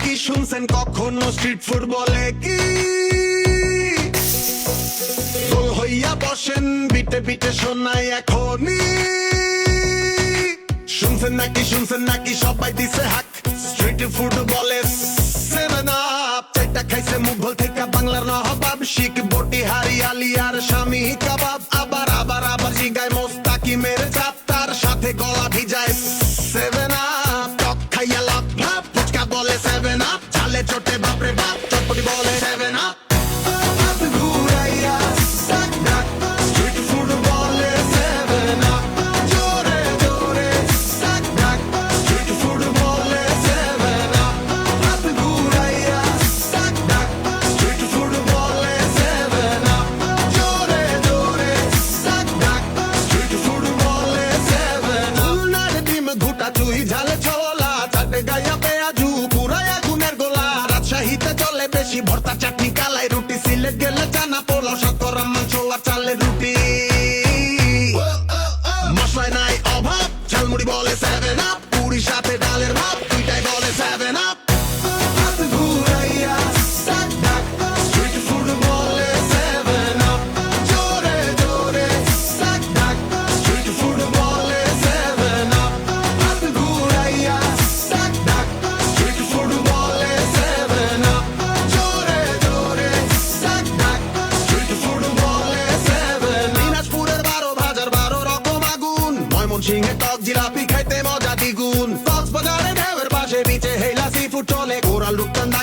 কি শুনছেন কখনো স্ট্রিট ফুড বলে কি গোল হইয়া বসেন বিটে বিটে শোনাই এখনই শুনছেন নাকি সবাই দিছে হাক স্ট্রিট ফুড বলে সেভেন আপ চাইটা খাইছে মুঘল থেকে বাংলার নবাব শিখ বটি হারিয়ালি আর স্বামী কাবাব আবার আবার আবার জিগায় মোস্তাকিমের চাপ তার সাথে গলা ভিজায় সেভেন আপ টক খাইয়া লাভ লাভ ফুচকা বলে সেভেন আপ চালে চটে বাপরে বাপ চটপটি বলে সেভেন আপ চুই ঝালে ছোলা চাটে গায়া পেঁয়াজু পুরায়া গুনের গোলা রাজশাহীতে চলে বেশি ভর্তা চাটনি কালাই রুটি সিলেট গেলে চানা পোলাও শতকরা মাংস আর চালের রুটি মশলায় নাই অভাব ঝালমুড়ি বলে সেভেন আপ পুরি সাথে ডালের ভাত দুইটাই বলে সেভেন আপ সিংহে টক জিলাপি খাইতে মজা দ্বিগুণ কক্সবাজারে ঢেউয়ের পাশে বিচে হেলা সি ফুড চলে কোরাল রূপচন্দা